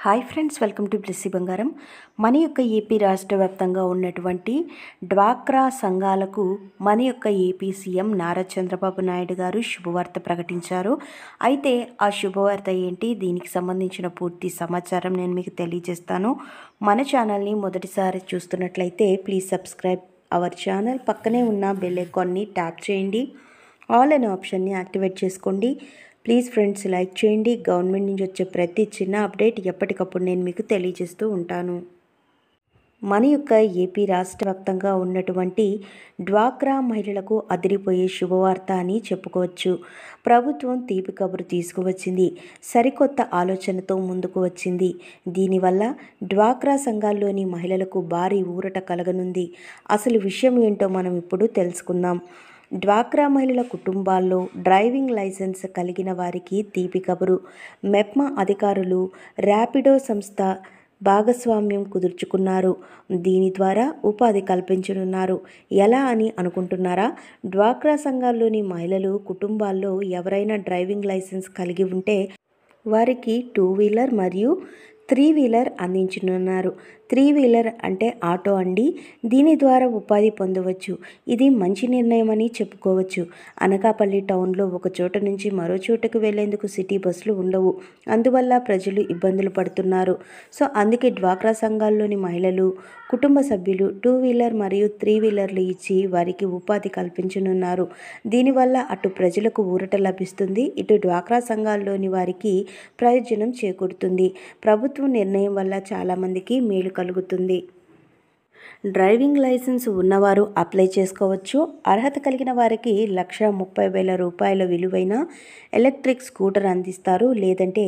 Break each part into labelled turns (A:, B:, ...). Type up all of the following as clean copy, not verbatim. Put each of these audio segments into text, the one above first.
A: Hi friends, welcome to Blessy బంగారం. మన యొక్క ఏపీ రాష్ట్ర వ్యాప్తంగా ఉన్నటువంటి డ్వాక్రా సంఘాలకు మన యొక్క ఏపీ సీఎం నారా చంద్రబాబు నాయుడు గారు శుభవార్త ప్రకటించారు. అయితే ఆ శుభవార్త ఏంటి, దీనికి సంబంధించిన పూర్తి సమాచారం నేను మీకు తెలియజేస్తాను. మన ఛానల్ని మొదటిసారి చూస్తున్నట్లయితే ప్లీజ్ సబ్స్క్రైబ్ అవర్ ఛానల్. పక్కనే ఉన్న బెల్ ఐకాన్ని ట్యాప్ చేయండి. ఆల్ అనే ఆప్షన్ని యాక్టివేట్ చేసుకోండి. ప్లీజ్ ఫ్రెండ్స్, లైక్ చేయండి. గవర్నమెంట్ నుంచి వచ్చే ప్రతి చిన్న అప్డేట్ ఎప్పటికప్పుడు నేను మీకు తెలియజేస్తూ ఉంటాను. మన యొక్క ఏపీ రాష్ట్ర వ్యాప్తంగా ఉన్నటువంటి డ్వాక్రా మహిళలకు అదిరిపోయే శుభవార్త అని చెప్పుకోవచ్చు. ప్రభుత్వం తీపి కబురు తీసుకువచ్చింది. సరికొత్త ఆలోచనతో ముందుకు వచ్చింది. దీనివల్ల డ్వాక్రా సంఘాల్లోని మహిళలకు భారీ ఊరట కలగనుంది. అసలు విషయం ఏంటో మనం ఇప్పుడు తెలుసుకుందాం. డ్వాక్రా మహిళల కుటుంబాల్లో డ్రైవింగ్ లైసెన్స్ కలిగిన వారికి తీపి కబురు. మెప్మా అధికారులు ర్యాపిడో సంస్థ భాగస్వామ్యం కుదుర్చుకున్నారు. దీని ద్వారా ఉపాధి కల్పించనున్నారు. ఎలా అని అనుకుంటున్నారా? డ్వాక్రా సంఘాల్లోని మహిళలు కుటుంబాల్లో ఎవరైనా డ్రైవింగ్ లైసెన్స్ కలిగి ఉంటే వారికి 2 వీలర్ మరియు 3 వీలర్ అందించనున్నారు. 3 వీలర్ అంటే ఆటో అండి. దీని ద్వారా ఉపాధి పొందవచ్చు. ఇది మంచి నిర్ణయం అని చెప్పుకోవచ్చు. అనకాపల్లి టౌన్లో ఒక చోట నుంచి మరో చోటకు వెళ్లేందుకు సిటీ బస్సులు ఉండవు. అందువల్ల ప్రజలు ఇబ్బందులు పడుతున్నారు. సో అందుకే డ్వాక్రా సంఘాల్లోని మహిళలు కుటుంబ సభ్యులు 2 వీలర్ మరియు 3 వీలర్లు ఇచ్చి వారికి ఉపాధి కల్పించనున్నారు. దీనివల్ల అటు ప్రజలకు ఊరట లభిస్తుంది, ఇటు డ్వాక్రా సంఘాల్లోని వారికి ప్రయోజనం చేకూరుతుంది. ప్రభుత్వం నిర్ణయం వల్ల చాలామందికి మేలు కలుగుతుంది. డ్రైవింగ్ లైసెన్స్ ఉన్నవారు అప్లై చేసుకోవచ్చు. అర్హత కలిగిన వారికి 1,30,000 రూపాయల విలువైన ఎలక్ట్రిక్ స్కూటర్ అందిస్తారు. లేదంటే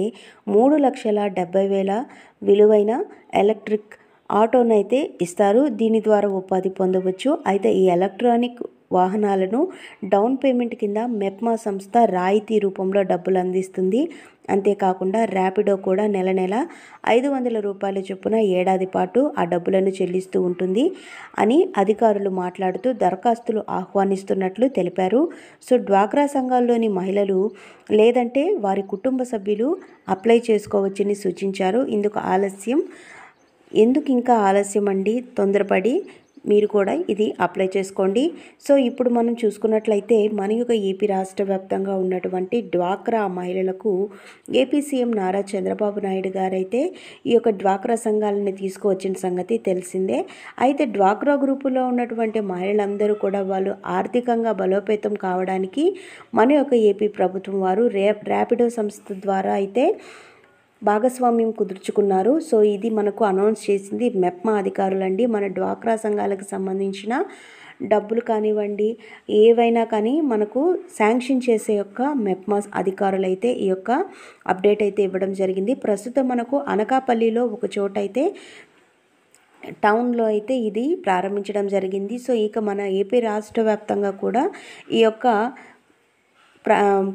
A: 3,70,000 విలువైన ఎలక్ట్రిక్ ఆటోనైతే ఇస్తారు. దీని ద్వారా ఉపాధి పొందవచ్చు. అయితే ఈ ఎలక్ట్రానిక్ వాహనాలను డౌన్ పేమెంట్ కింద మెప్మా సంస్థ రాయితీ రూపంలో డబ్బులు అందిస్తుంది. అంతేకాకుండా ర్యాపిడో కూడా నెల 500 రూపాయల చొప్పున ఏడాది పాటు ఆ డబ్బులను చెల్లిస్తూ ఉంటుంది అని అధికారులు మాట్లాడుతూ దరఖాస్తులు ఆహ్వానిస్తున్నట్లు తెలిపారు. సో డ్వాక్రా సంఘాల్లోని మహిళలు లేదంటే వారి కుటుంబ సభ్యులు అప్లై చేసుకోవచ్చని సూచించారు. ఎందుకు ఇంకా ఆలస్యం అండి? తొందరపడి మీరు కూడా ఇది అప్లై చేసుకోండి. సో ఇప్పుడు మనం చూసుకున్నట్లయితే మన యొక్క ఏపీ రాష్ట్ర వ్యాప్తంగా ఉన్నటువంటి డ్వాక్రా మహిళలకు ఏపీ సీఎం నారా చంద్రబాబు నాయుడు గారైతే ఈ యొక్క డ్వాక్రా సంఘాలని తీసుకువచ్చిన సంగతి తెలిసిందే. అయితే డ్వాక్రా గ్రూపులో ఉన్నటువంటి మహిళలందరూ కూడా వాళ్ళు ఆర్థికంగా బలోపేతం కావడానికి మన యొక్క ఏపీ ప్రభుత్వం వారు ర్యాపిడో సంస్థ ద్వారా అయితే భాగస్వామ్యం కుదుర్చుకున్నారు. సో ఇది మనకు అనౌన్స్ చేసింది మెప్మా అధికారులండి. మన డ్వాక్రా సంఘాలకు సంబంధించిన డబ్బులు కానివ్వండి, ఏవైనా కానీ మనకు శాంక్షన్ చేసే యొక్క మెప్మా అధికారులు అయితే ఈ యొక్క అప్డేట్ అయితే ఇవ్వడం జరిగింది. ప్రస్తుతం మనకు అనకాపల్లిలో ఒక చోట అయితే టౌన్లో అయితే ఇది ప్రారంభించడం జరిగింది. సో ఇక మన ఏపీ రాష్ట్ర వ్యాప్తంగా కూడా ఈ యొక్క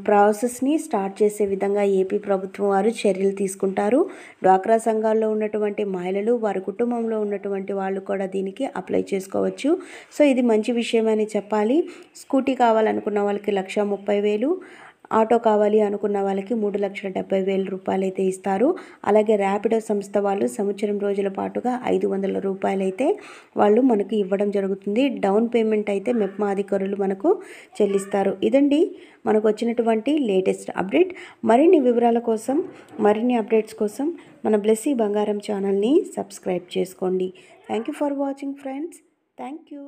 A: ప్రాసెస్ని స్టార్ట్ చేసే విధంగా ఏపీ ప్రభుత్వం వారు చర్యలు తీసుకుంటారు. డ్వాక్రా సంఘాల్లో ఉన్నటువంటి మహిళలు వారి కుటుంబంలో ఉన్నటువంటి వాళ్ళు కూడా దీనికి అప్లై చేసుకోవచ్చు. సో ఇది మంచి విషయమని చెప్పాలి. స్కూటీ కావాలనుకున్న వాళ్ళకి 1,30,000, ఆటో కావాలి అనుకున్న వాళ్ళకి 3,70,000 రూపాయలు అయితే ఇస్తారు. అలాగే ర్యాపిడో సంస్థ వాళ్ళు సంవత్సరం రోజుల పాటుగా 500 రూపాయలు అయితే వాళ్ళు మనకు ఇవ్వడం జరుగుతుంది. డౌన్ పేమెంట్ అయితే మెప్మా అధికారులు మనకు చెల్లిస్తారు. ఇదండి మనకు వచ్చినటువంటి లేటెస్ట్ అప్డేట్. మరిన్ని వివరాల కోసం, మరిన్ని అప్డేట్స్ కోసం మన బ్లెస్సీ బంగారం ఛానల్ని సబ్స్క్రైబ్ చేసుకోండి. Thank you for watching friends. Thank you.